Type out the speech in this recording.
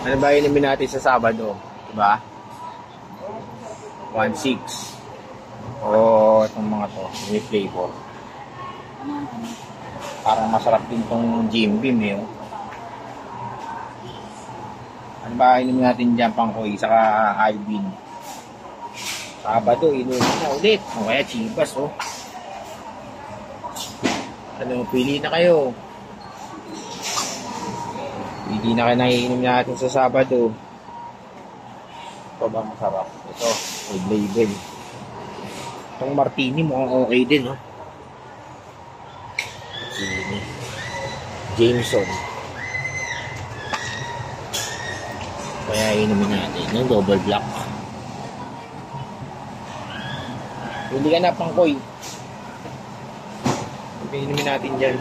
Ano ba inumin natin sa Sabado? Diba? 1.6. Itong mga to. May flavor. Parang masarap din tong Jim Beam eh. Ano ba inumin natin dyan pangkoy? Saka Alvin. Sabado, inumin na ulit. O kaya Chivas oh. Ano, pili na kayo. Pili na kayo na iinom natin sa Sabado. Ito ba masarap? Ito, Red Label. Itong Martini mukhang okay din, no? Martini. Jameson. Kaya inumin natin, no? Double black. Hindi ka na pangkoy. Inumin natin dyan.